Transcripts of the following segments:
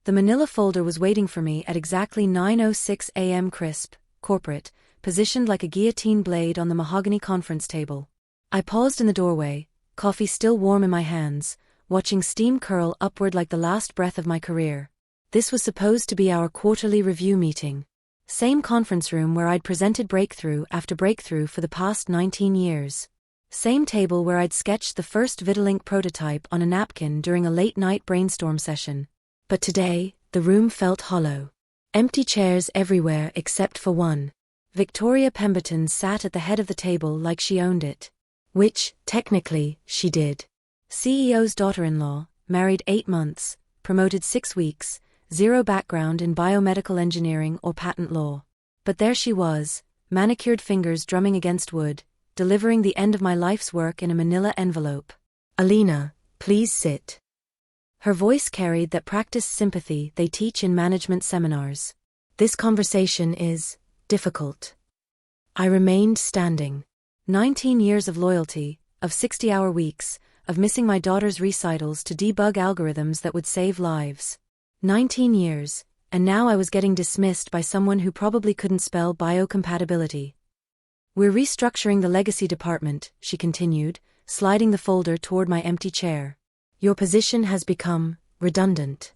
The manila folder was waiting for me at exactly 9:06 a.m. crisp, corporate, positioned like a guillotine blade on the mahogany conference table. I paused in the doorway, coffee still warm in my hands, watching steam curl upward like the last breath of my career. This was supposed to be our quarterly review meeting. Same conference room where I'd presented breakthrough after breakthrough for the past 19 years. Same table where I'd sketched the first Vitalink prototype on a napkin during a late-night brainstorm session. But today, the room felt hollow. Empty chairs everywhere except for one. Victoria Pemberton sat at the head of the table like she owned it. Which, technically, she did. CEO's daughter-in-law, married 8 months, promoted 6 weeks, zero background in biomedical engineering or patent law. But there she was, manicured fingers drumming against wood, delivering the end of my life's work in a manila envelope. "Alina, please sit." Her voice carried that practiced sympathy they teach in management seminars. "This conversation is difficult." I remained standing. 19 years of loyalty, of 60-hour weeks, of missing my daughter's recitals to debug algorithms that would save lives. 19 years, and now I was getting dismissed by someone who probably couldn't spell biocompatibility. "We're restructuring the legacy department," she continued, sliding the folder toward my empty chair. "Your position has become redundant."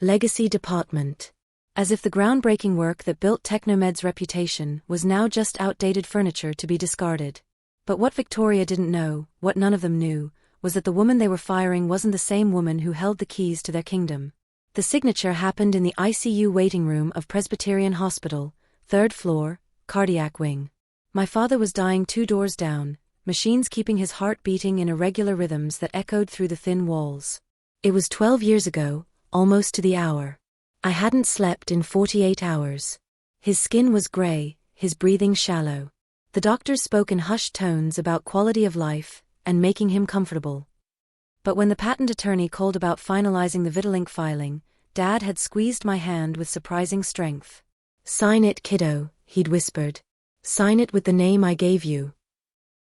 Legacy department. As if the groundbreaking work that built Technomed's reputation was now just outdated furniture to be discarded. But what Victoria didn't know, what none of them knew, was that the woman they were firing wasn't the same woman who held the keys to their kingdom. The signature happened in the ICU waiting room of Presbyterian Hospital, 3rd floor, cardiac wing. My father was dying 2 doors down, machines keeping his heart beating in irregular rhythms that echoed through the thin walls. It was 12 years ago, almost to the hour. I hadn't slept in 48 hours. His skin was gray, his breathing shallow. The doctors spoke in hushed tones about quality of life and making him comfortable. But when the patent attorney called about finalizing the Vitalink filing, Dad had squeezed my hand with surprising strength. "Sign it, kiddo," he'd whispered. "Sign it with the name I gave you."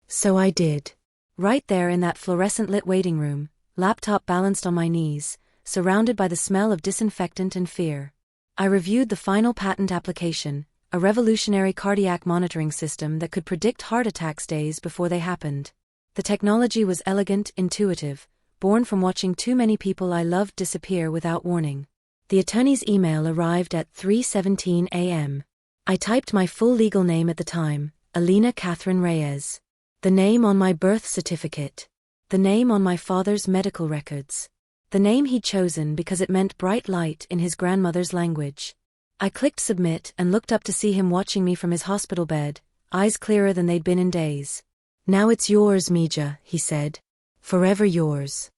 So I did. Right there in that fluorescent-lit waiting room, laptop balanced on my knees, surrounded by the smell of disinfectant and fear. I reviewed the final patent application, a revolutionary cardiac monitoring system that could predict heart attacks days before they happened. The technology was elegant, intuitive, born from watching too many people I loved disappear without warning. The attorney's email arrived at 3:17 a.m. I typed my full legal name at the time, Alina Catherine Reyes. The name on my birth certificate. The name on my father's medical records. The name he'd chosen because it meant bright light in his grandmother's language. I clicked submit and looked up to see him watching me from his hospital bed, eyes clearer than they'd been in days. "Now it's yours, Mija," he said. "Forever yours."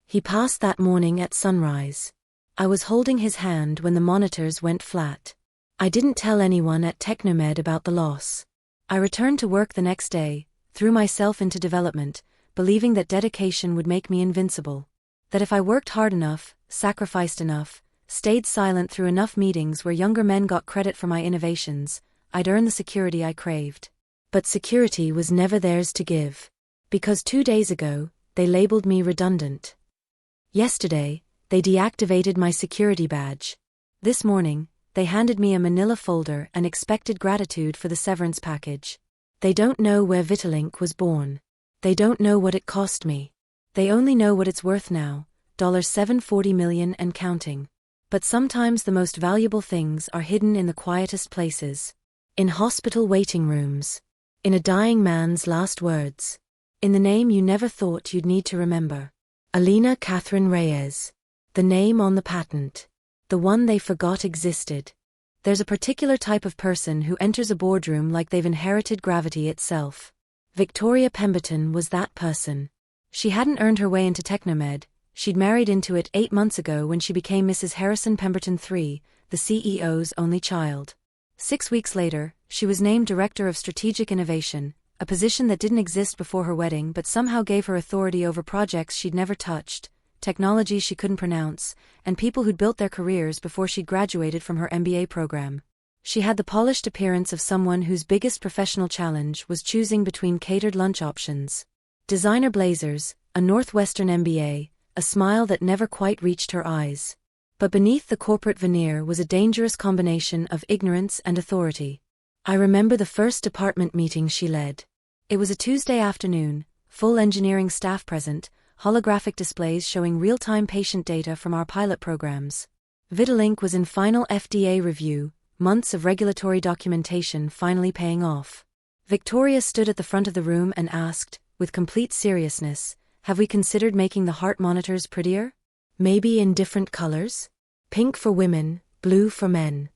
He passed that morning at sunrise. I was holding his hand when the monitors went flat. I didn't tell anyone at Technomed about the loss. I returned to work the next day, threw myself into development, believing that dedication would make me invincible. That if I worked hard enough, sacrificed enough, stayed silent through enough meetings where younger men got credit for my innovations, I'd earn the security I craved. But security was never theirs to give. Because 2 days ago, they labeled me redundant. Yesterday, they deactivated my security badge. This morning, they handed me a manila folder and expected gratitude for the severance package. They don't know where Vitalink was born. They don't know what it cost me. They only know what it's worth now, $740 million and counting. But sometimes the most valuable things are hidden in the quietest places. In hospital waiting rooms. In a dying man's last words. In the name you never thought you'd need to remember. Alina Catherine Reyes. The name on the patent. The one they forgot existed. There's a particular type of person who enters a boardroom like they've inherited gravity itself. Victoria Pemberton was that person. She hadn't earned her way into Technomed, she'd married into it 8 months ago when she became Mrs. Harrison Pemberton III, the CEO's only child. 6 weeks later, she was named Director of Strategic Innovation, a position that didn't exist before her wedding but somehow gave her authority over projects she'd never touched, technology she couldn't pronounce, and people who'd built their careers before she'd graduated from her MBA program. She had the polished appearance of someone whose biggest professional challenge was choosing between catered lunch options. Designer blazers, a Northwestern MBA, a smile that never quite reached her eyes. But beneath the corporate veneer was a dangerous combination of ignorance and authority. I remember the first department meeting she led. It was a Tuesday afternoon, full engineering staff present, holographic displays showing real-time patient data from our pilot programs. Vitalink was in final FDA review, months of regulatory documentation finally paying off. Victoria stood at the front of the room and asked, with complete seriousness, "Have we considered making the heart monitors prettier? Maybe in different colors? Pink for women, blue for men."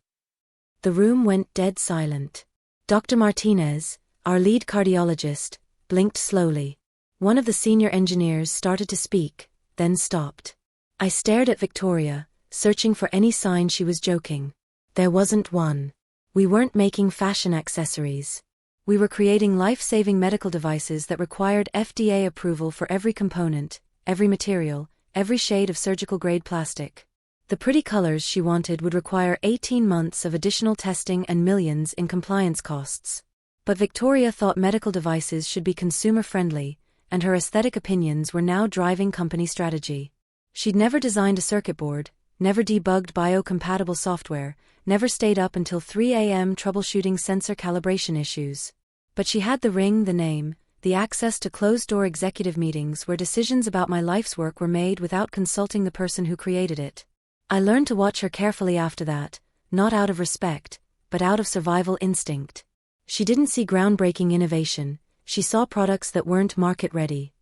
The room went dead silent. Dr. Martinez, our lead cardiologist, blinked slowly. One of the senior engineers started to speak, then stopped. I stared at Victoria, searching for any sign she was joking. There wasn't one. We weren't making fashion accessories. We were creating life-saving medical devices that required FDA approval for every component, every material, every shade of surgical-grade plastic. The pretty colors she wanted would require 18 months of additional testing and millions in compliance costs. But Victoria thought medical devices should be consumer-friendly, and her aesthetic opinions were now driving company strategy. She'd never designed a circuit board, never debugged biocompatible software, never stayed up until 3 a.m. troubleshooting sensor calibration issues. But she had the ring, the name, the access to closed-door executive meetings where decisions about my life's work were made without consulting the person who created it. I learned to watch her carefully after that, not out of respect, but out of survival instinct. She didn't see groundbreaking innovation, she saw products that weren't market-ready.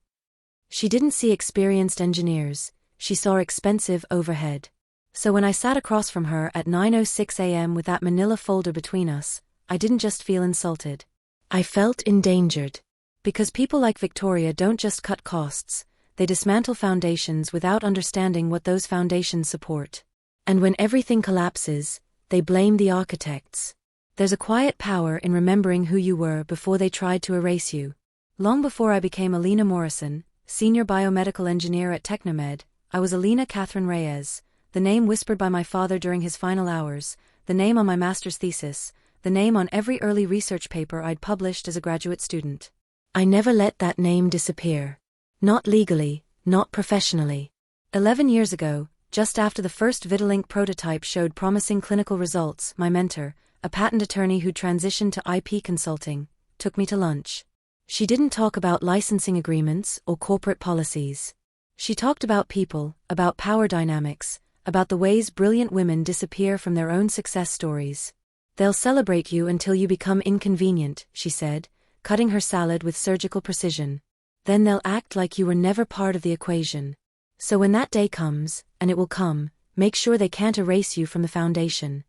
She didn't see experienced engineers, she saw expensive overhead. So when I sat across from her at 9:06 a.m. with that manila folder between us, I didn't just feel insulted. I felt endangered. Because people like Victoria don't just cut costs, they dismantle foundations without understanding what those foundations support. And when everything collapses, they blame the architects. There's a quiet power in remembering who you were before they tried to erase you. Long before I became Alina Morrison, senior biomedical engineer at Technomed, I was Alina Catherine Reyes, the name whispered by my father during his final hours, the name on my master's thesis, the name on every early research paper I'd published as a graduate student. I never let that name disappear. Not legally, not professionally. 11 years ago, just after the first Vitalink prototype showed promising clinical results, my mentor, a patent attorney who transitioned to IP consulting, took me to lunch. She didn't talk about licensing agreements or corporate policies. She talked about people, about power dynamics, about the ways brilliant women disappear from their own success stories. "They'll celebrate you until you become inconvenient," she said, cutting her salad with surgical precision. "Then they'll act like you were never part of the equation. So when that day comes, and it will come, make sure they can't erase you from the foundation."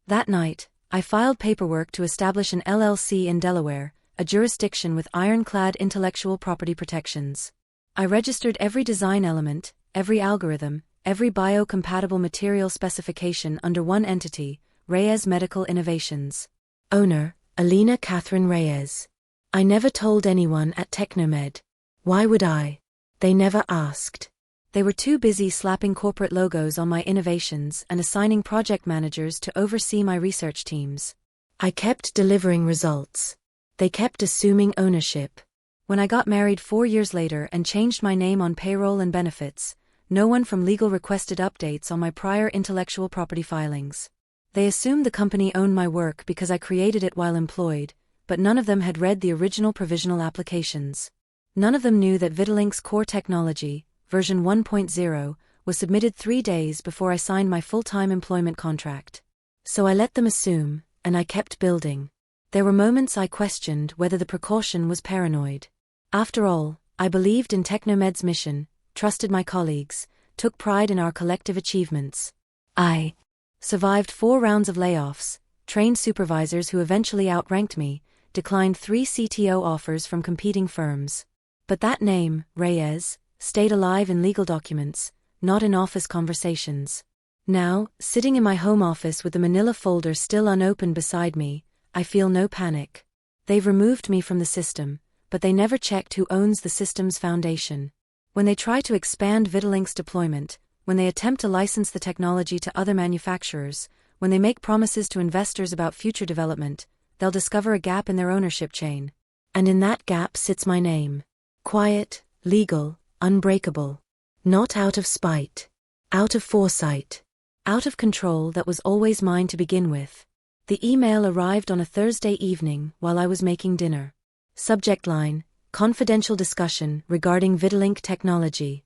That night, I filed paperwork to establish an LLC in Delaware, a jurisdiction with ironclad intellectual property protections. I registered every design element, every algorithm, every biocompatible material specification under one entity, Reyes Medical Innovations. Owner, Alina Catherine Reyes. I never told anyone at Technomed. Why would I? They never asked. They were too busy slapping corporate logos on my innovations and assigning project managers to oversee my research teams. I kept delivering results. They kept assuming ownership. When I got married 4 years later and changed my name on payroll and benefits, no one from legal requested updates on my prior intellectual property filings. They assumed the company owned my work because I created it while employed, but none of them had read the original provisional applications. None of them knew that Vitalink's core technology, version 1.0, was submitted 3 days before I signed my full-time employment contract. So I let them assume, and I kept building. There were moments I questioned whether the precaution was paranoid. After all, I believed in Technomed's mission, trusted my colleagues, took pride in our collective achievements. I survived 4 rounds of layoffs, trained supervisors who eventually outranked me, declined 3 CTO offers from competing firms. But that name, Reyes, stayed alive in legal documents, not in office conversations. Now, sitting in my home office with the manila folder still unopened beside me, I feel no panic. They've removed me from the system, but they never checked who owns the system's foundation. When they try to expand Vitalink's deployment, when they attempt to license the technology to other manufacturers, when they make promises to investors about future development, they'll discover a gap in their ownership chain. And in that gap sits my name. Quiet, legal, unbreakable. Not out of spite. Out of foresight. Out of control that was always mine to begin with. The email arrived on a Thursday evening while I was making dinner. Subject line: confidential discussion regarding Vidalink technology.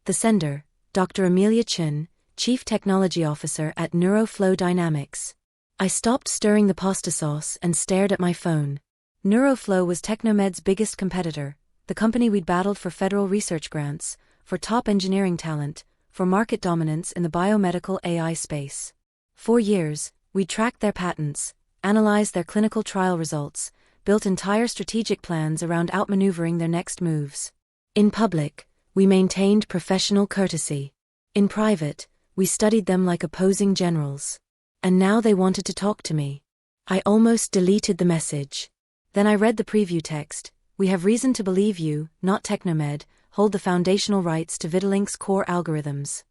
The sender: Dr. Amelia Chun, Chief Technology Officer at Neuroflow Dynamics. I stopped stirring the pasta sauce and stared at my phone. Neuroflow was Technomed's biggest competitor, the company we'd battled for federal research grants, for top engineering talent, for market dominance in the biomedical AI space. For years, we tracked their patents, analyzed their clinical trial results, built entire strategic plans around outmaneuvering their next moves. In public, we maintained professional courtesy. In private, we studied them like opposing generals. And now they wanted to talk to me. I almost deleted the message. Then I read the preview text: "We have reason to believe you, not Technomed, hold the foundational rights to Vidalink's core algorithms."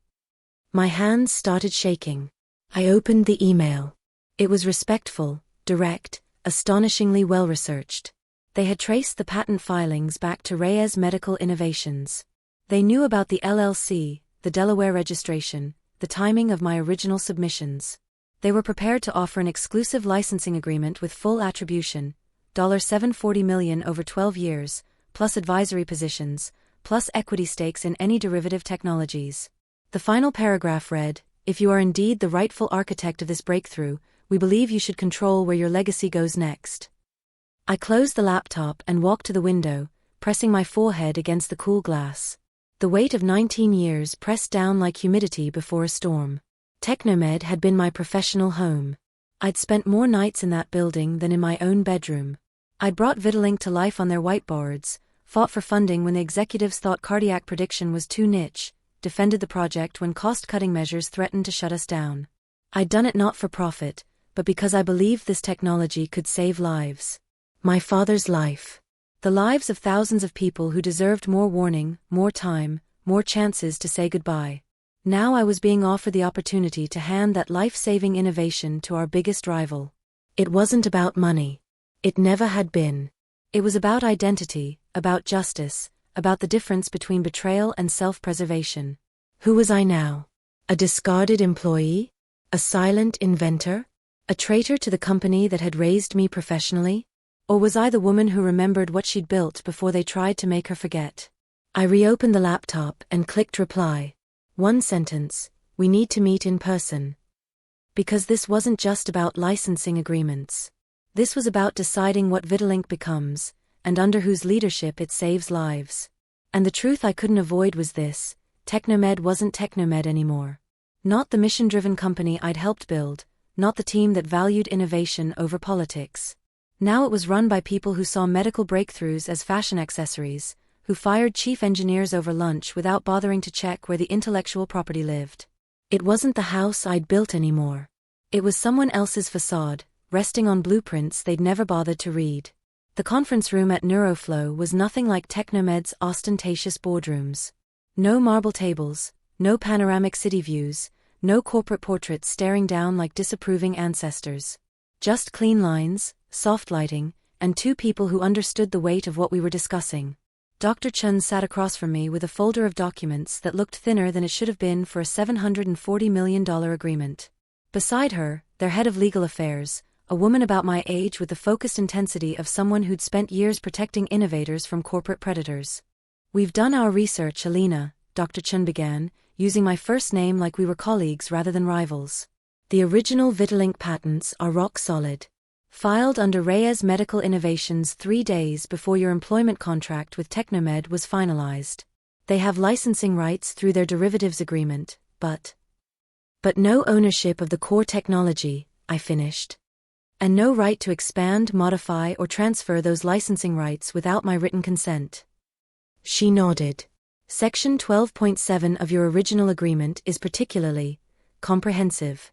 My hands started shaking. I opened the email. It was respectful, direct, astonishingly well-researched. They had traced the patent filings back to Reyes Medical Innovations. They knew about the LLC, the Delaware registration, the timing of my original submissions. They were prepared to offer an exclusive licensing agreement with full attribution, $740 million over 12 years, plus advisory positions, plus equity stakes in any derivative technologies. The final paragraph read: "If you are indeed the rightful architect of this breakthrough, we believe you should control where your legacy goes next." I closed the laptop and walked to the window, pressing my forehead against the cool glass. The weight of 19 years pressed down like humidity before a storm. Technomed had been my professional home. I'd spent more nights in that building than in my own bedroom. I'd brought Vidalink to life on their whiteboards, fought for funding when the executives thought cardiac prediction was too niche, defended the project when cost-cutting measures threatened to shut us down. I'd done it not for profit, but because I believed this technology could save lives. My father's life. The lives of thousands of people who deserved more warning, more time, more chances to say goodbye. Now I was being offered the opportunity to hand that life-saving innovation to our biggest rival. It wasn't about money. It never had been. It was about identity, about justice, about the difference between betrayal and self-preservation. Who was I now? A discarded employee? A silent inventor? A traitor to the company that had raised me professionally? Or was I the woman who remembered what she'd built before they tried to make her forget? I reopened the laptop and clicked reply. One sentence: "We need to meet in person." Because this wasn't just about licensing agreements. This was about deciding what Vidalink becomes, and under whose leadership it saves lives. And the truth I couldn't avoid was this: Technomed wasn't Technomed anymore. Not the mission-driven company I'd helped build, not the team that valued innovation over politics. Now it was run by people who saw medical breakthroughs as fashion accessories, who fired chief engineers over lunch without bothering to check where the intellectual property lived. It wasn't the house I'd built anymore. It was someone else's facade, resting on blueprints they'd never bothered to read. The conference room at Neuroflow was nothing like Technomed's ostentatious boardrooms. No marble tables, no panoramic city views, no corporate portraits staring down like disapproving ancestors. Just clean lines, soft lighting, and two people who understood the weight of what we were discussing. Dr. Chun sat across from me with a folder of documents that looked thinner than it should have been for a $740 million agreement. Beside her, their head of legal affairs, a woman about my age with the focused intensity of someone who'd spent years protecting innovators from corporate predators. "We've done our research, Alina," Dr. Chun began, using my first name like we were colleagues rather than rivals. "The original Vidalink patents are rock solid. Filed under Reyes Medical Innovations 3 days before your employment contract with Technomed was finalized. They have licensing rights through their derivatives agreement, but no ownership of the core technology," I finished. "And no right to expand, modify, or transfer those licensing rights without my written consent." She nodded. "Section 12.7 of your original agreement is particularly comprehensive."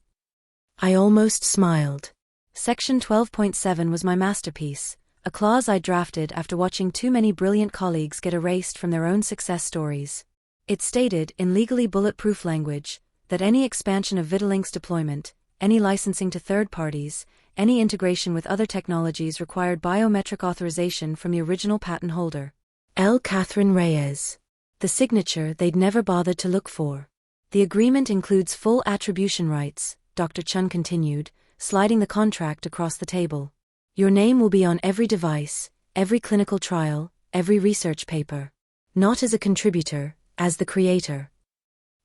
I almost smiled. Section 12.7 was my masterpiece, a clause I drafted after watching too many brilliant colleagues get erased from their own success stories. It stated, in legally bulletproof language, that any expansion of Vidalink's deployment, any licensing to third parties, any integration with other technologies required biometric authorization from the original patent holder. L. Catherine Reyes. The signature they'd never bothered to look for. The agreement includes full attribution rights, Dr. Chun continued, sliding the contract across the table. Your name will be on every device, every clinical trial, every research paper. Not as a contributor, as the creator.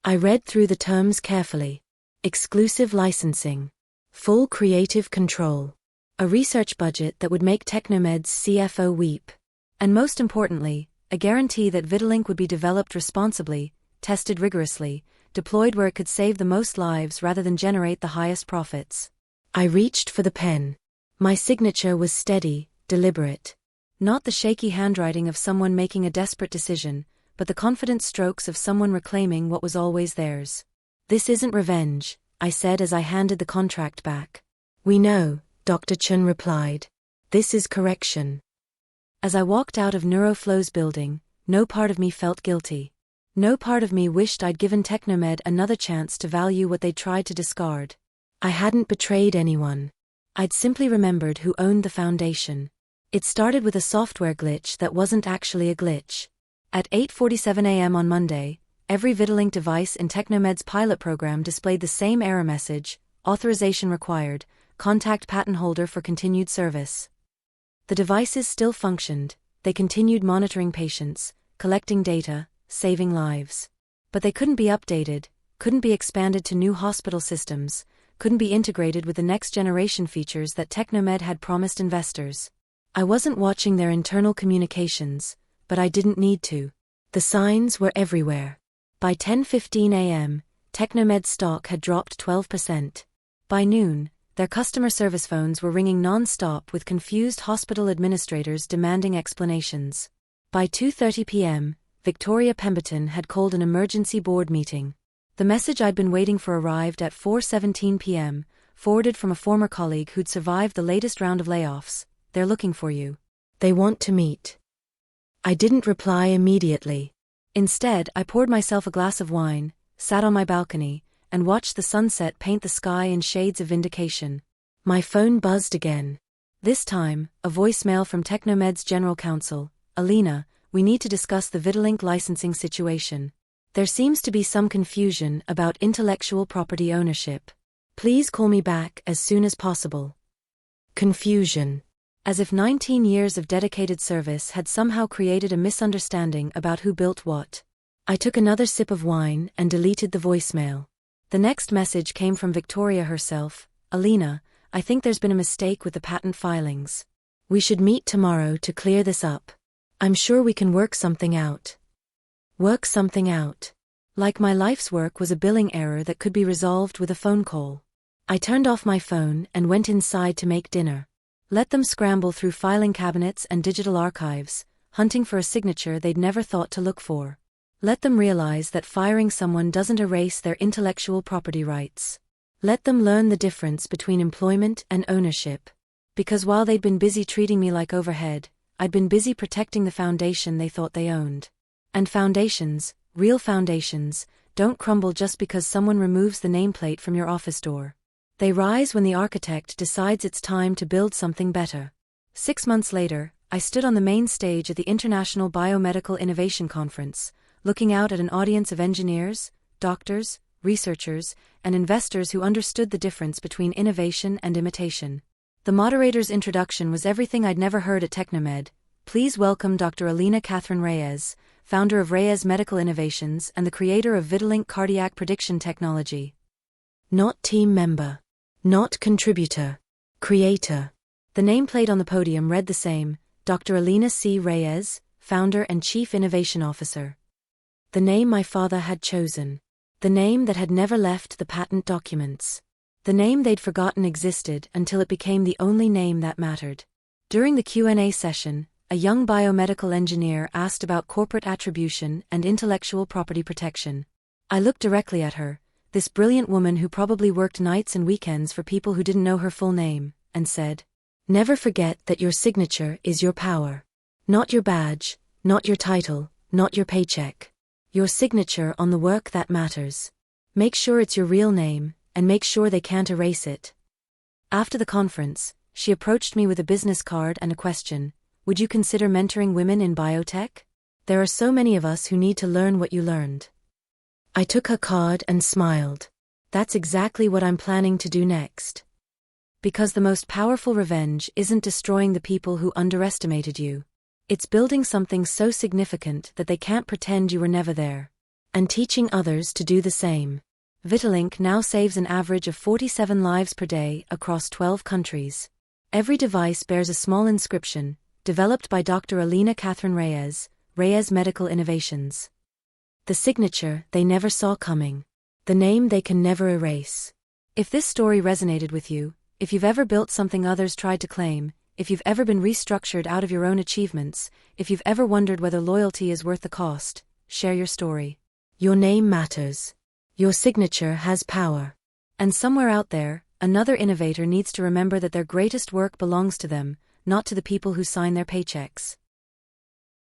I read through the terms carefully. Exclusive licensing. Full creative control. A research budget that would make Technomed's CFO weep. And most importantly, a guarantee that Vitalink would be developed responsibly, tested rigorously, deployed where it could save the most lives rather than generate the highest profits. I reached for the pen. My signature was steady, deliberate. Not the shaky handwriting of someone making a desperate decision, but the confident strokes of someone reclaiming what was always theirs. This isn't revenge, I said as I handed the contract back. We know, Dr. Chun replied. This is correction. As I walked out of Neuroflow's building, no part of me felt guilty. No part of me wished I'd given Technomed another chance to value what they'd tried to discard. I hadn't betrayed anyone. I'd simply remembered who owned the foundation. It started with a software glitch that wasn't actually a glitch. At 8:47 a.m. on Monday, every Vitalink device in Technomed's pilot program displayed the same error message: authorization required, contact patent holder for continued service. The devices still functioned, they continued monitoring patients, collecting data, saving lives. But they couldn't be updated, couldn't be expanded to new hospital systems, couldn't be integrated with the next generation features that Technomed had promised investors. I wasn't watching their internal communications, but I didn't need to. The signs were everywhere. By 10:15 a.m., Technomed's stock had dropped 12%. By noon, their customer service phones were ringing non-stop with confused hospital administrators demanding explanations. By 2:30 p.m., Victoria Pemberton had called an emergency board meeting. The message I'd been waiting for arrived at 4:17 p.m., forwarded from a former colleague who'd survived the latest round of layoffs. They're looking for you. They want to meet. I didn't reply immediately. Instead, I poured myself a glass of wine, sat on my balcony, and watched the sunset paint the sky in shades of vindication. My phone buzzed again. This time, a voicemail from Technomed's general counsel. Alina, we need to discuss the Vitalink licensing situation. There seems to be some confusion about intellectual property ownership. Please call me back as soon as possible. Confusion. As if 19 years of dedicated service had somehow created a misunderstanding about who built what. I took another sip of wine and deleted the voicemail. The next message came from Victoria herself. Alina, I think there's been a mistake with the patent filings. We should meet tomorrow to clear this up. I'm sure we can work something out. Work something out. Like my life's work was a billing error that could be resolved with a phone call. I turned off my phone and went inside to make dinner. Let them scramble through filing cabinets and digital archives, hunting for a signature they'd never thought to look for. Let them realize that firing someone doesn't erase their intellectual property rights. Let them learn the difference between employment and ownership. Because while they'd been busy treating me like overhead, I'd been busy protecting the foundation they thought they owned. And foundations, real foundations, don't crumble just because someone removes the nameplate from your office door. They rise when the architect decides it's time to build something better. 6 months later, I stood on the main stage at the International Biomedical Innovation Conference, looking out at an audience of engineers, doctors, researchers, and investors who understood the difference between innovation and imitation. The moderator's introduction was everything I'd never heard at Technomed. Please welcome Dr. Alina Catherine Reyes, founder of Reyes Medical Innovations and the creator of Vitalink Cardiac Prediction Technology. Not team member. Not contributor. Creator. The nameplate on the podium read the same, Dr. Alina C. Reyes, founder and chief innovation officer. The name my father had chosen. The name that had never left the patent documents. The name they'd forgotten existed until it became the only name that mattered. During the Q&A session, a young biomedical engineer asked about corporate attribution and intellectual property protection. I looked directly at her, this brilliant woman who probably worked nights and weekends for people who didn't know her full name, and said, "Never forget that your signature is your power. Not your badge, not your title, not your paycheck. Your signature on the work that matters. Make sure it's your real name, and make sure they can't erase it." After the conference, she approached me with a business card and a question: would you consider mentoring women in biotech? There are so many of us who need to learn what you learned. I took her card and smiled. That's exactly what I'm planning to do next. Because the most powerful revenge isn't destroying the people who underestimated you. It's building something so significant that they can't pretend you were never there. And teaching others to do the same. Vitalink now saves an average of 47 lives per day across 12 countries. Every device bears a small inscription, developed by Dr. Alina Catherine Reyes, Reyes Medical Innovations. The signature they never saw coming. The name they can never erase. If this story resonated with you, if you've ever built something others tried to claim, if you've ever been restructured out of your own achievements, if you've ever wondered whether loyalty is worth the cost, share your story. Your name matters. Your signature has power. And somewhere out there, another innovator needs to remember that their greatest work belongs to them, not to the people who sign their paychecks.